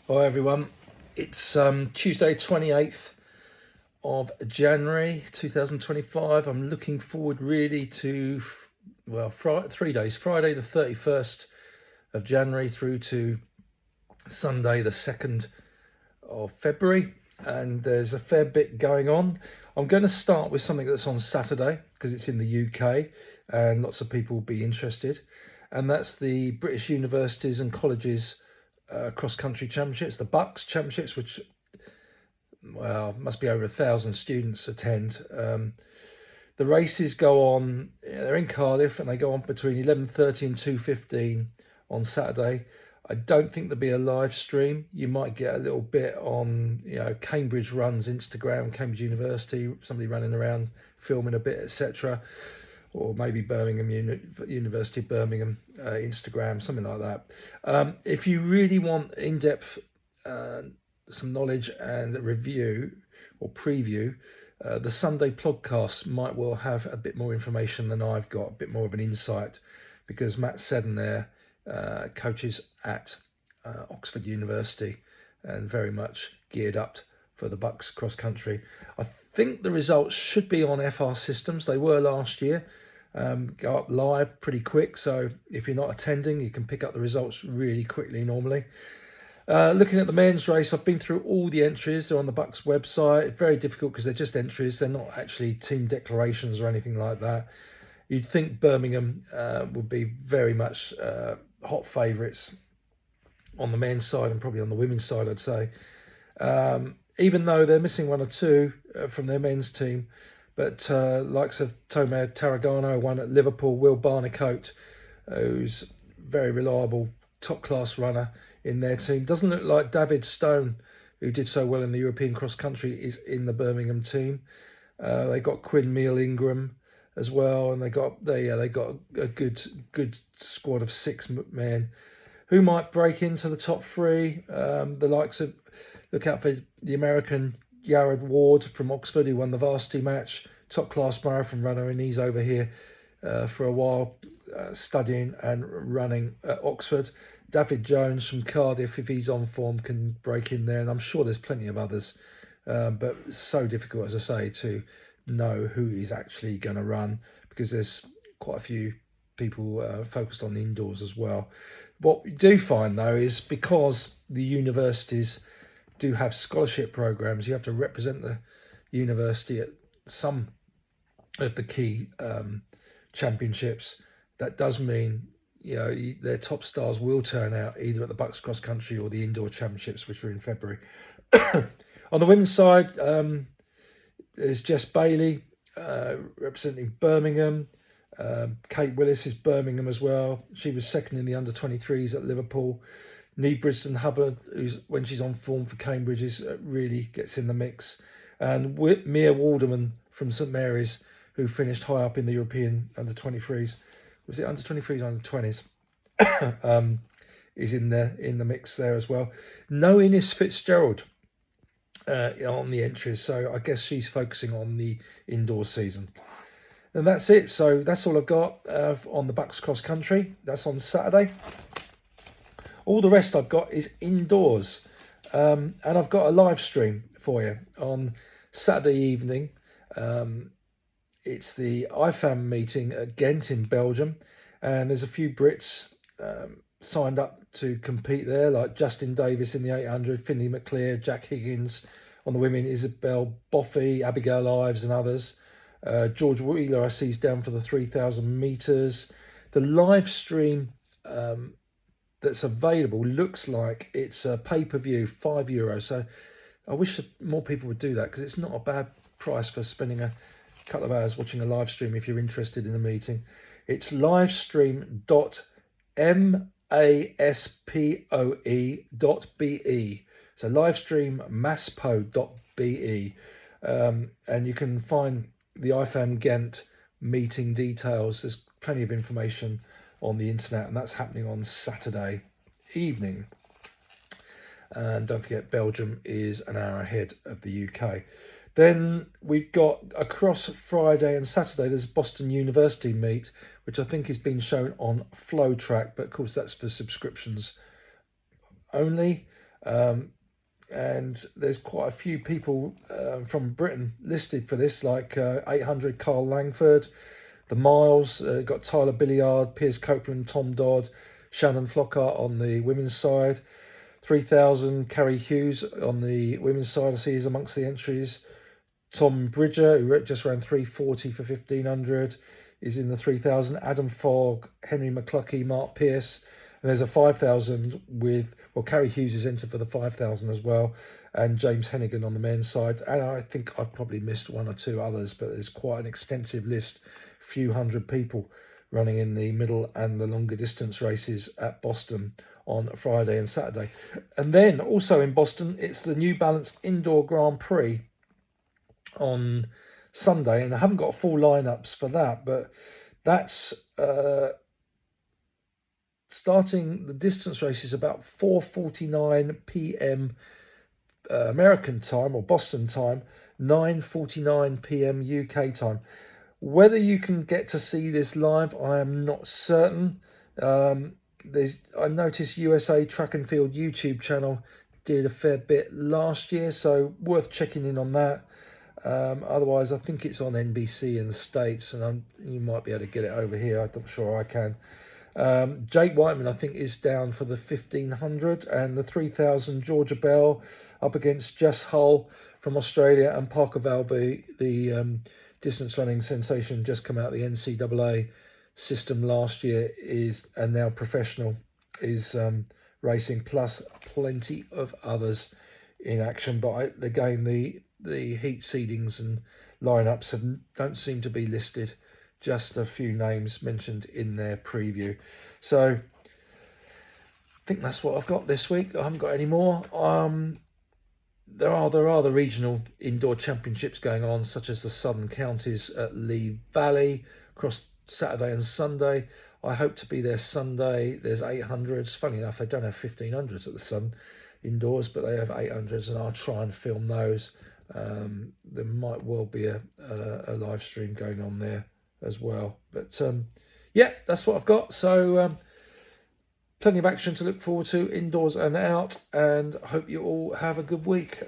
Hi everyone, it's Tuesday 28th of January 2025. I'm looking forward really to, 3 days, Friday the 31st of January through to Sunday the 2nd of February, and there's a fair bit going on. I'm going to start with something that's on Saturday because it's in the UK and lots of people will be interested, and that's the British Universities and Colleges cross country championships, the Bucks championships, which must be over 1,000 students attend. The races go on. They're in Cardiff and they go on between 11:30 and 2:15 on Saturday. I don't think there'll be a live stream. You might get a little bit on, Cambridge Runs Instagram, Cambridge University, somebody running around filming a bit, etc. Or maybe University of Birmingham Instagram, something like that. If you really want in-depth some knowledge and a review or preview, the Sunday podcast might well have a bit more information than I've got, a bit more of an insight, because Matt Seddon there coaches at Oxford University and very much geared up for the Bucks cross country. I think the results should be on FR Systems. They were last year. Go up live pretty quick, so if you're not attending, you can pick up the results really quickly normally. Looking at the men's race, I've been through all the entries. They're on the Bucks website. It's very difficult because they're just entries. They're not actually team declarations or anything like that. You'd think Birmingham would be very much hot favourites on the men's side and probably on the women's side, I'd say. Even though they're missing one or two from their men's team. But likes of Tomer Tarragano, one at Liverpool, Will Barnicoat, who's very reliable, top-class runner in their team. Doesn't look like David Stone, who did so well in the European cross country, is in the Birmingham team. They got Quinn Meal Ingram as well, and they got a good squad of 6 men who might break into the top 3. The likes of, look out for the American Yared Ward from Oxford, who won the varsity match, top class marathon runner, and he's over here for a while studying and running at Oxford. David Jones from Cardiff, if he's on form, can break in there, and I'm sure there's plenty of others, but it's so difficult, as I say, to know who is actually going to run because there's quite a few people focused on the indoors as well. What we do find though is because the universities do have scholarship programs, you have to represent the university at some of the key championships. That does mean their top stars will turn out either at the Bucks cross country or the indoor championships, which are in February. On the women's side, there's Jess Bailey representing Birmingham. Kate Willis is Birmingham as well. She was second in the under 23s at Liverpool. Neve Briston Hubbard, who's when she's on form for Cambridge, is really gets in the mix, and Mia Walderman from St Mary's, who finished high up in the European under 23s. Was it under 23s, under 20s? Is in the mix there as well. No Innes Fitzgerald on the entries, so I guess she's focusing on the indoor season. And that's it. So that's all I've got on the Bucks cross country. That's on Saturday. All the rest I've got is indoors. And I've got a live stream for you on Saturday evening. It's the IFAM meeting at Ghent in Belgium. And there's a few Brits signed up to compete there, like Justin Davis in the 800, Finley McClear, Jack Higgins on the women, Isabel Boffey, Abigail Ives and others. George Wheeler I see is down for the 3,000 metres. The live stream that's available looks like it's a pay-per-view, €5. So I wish more people would do that because it's not a bad price for spending a couple of hours watching a live stream if you're interested in the meeting. It's livestream.maspoe.be. So livestream.maspo.be. And you can find the IFAM Ghent meeting details. There's plenty of information on the internet, and that's happening on Saturday evening. And don't forget, Belgium is an hour ahead of the UK. Then we've got across Friday and Saturday, there's Boston University meet, which I think is being shown on FlowTrack, but of course that's for subscriptions only. And there's quite a few people from Britain listed for this, like 800 Carl Langford, the Miles, got Tyler Billiard, Piers Copeland, Tom Dodd, Shannon Flockhart on the women's side, 3000 Carrie Hughes on the women's side. I see is amongst the entries. Tom Bridger, who just ran 340 for 1500, is in the 3000. Adam Fogg, Henry McCluskey, Mark Pierce. And there's a 5,000 with, well, Carrie Hughes is entered for the 5,000 as well, and James Hennigan on the men's side. And I think I've probably missed one or two others, but there's quite an extensive list, few hundred people running in the middle and the longer distance races at Boston on Friday and Saturday. And then also in Boston, it's the New Balance Indoor Grand Prix on Sunday, and I haven't got full lineups for that, but that's starting the distance race is about 4:49 p.m. American time or Boston time, 9:49 p.m. UK time. Whether you can get to see this live, I am not certain. I noticed USA Track and Field YouTube channel did a fair bit last year, so worth checking in on that. Otherwise, I think it's on NBC in the States, and you might be able to get it over here. I'm not sure I can. Jake Whiteman, I think, is down for the 1500, and the 3000 Georgia Bell up against Jess Hull from Australia, and Parker Valby, the distance running sensation, just come out of the NCAA system last year, is and now professional, is racing, plus plenty of others in action. But again, the heat seedings and lineups don't seem to be listed. Just a few names mentioned in their preview. So I think that's what I've got this week. I haven't got any more. There are the regional indoor championships going on, such as the Southern Counties at Lee Valley across Saturday and Sunday. I hope to be there Sunday. There's 800s. Funny enough, they don't have 1500s at the Sun indoors, but they have 800s, and I'll try and film those. There might well be a live stream going on there as well. But yeah, that's what I've got. So plenty of action to look forward to indoors and out, and I hope you all have a good week.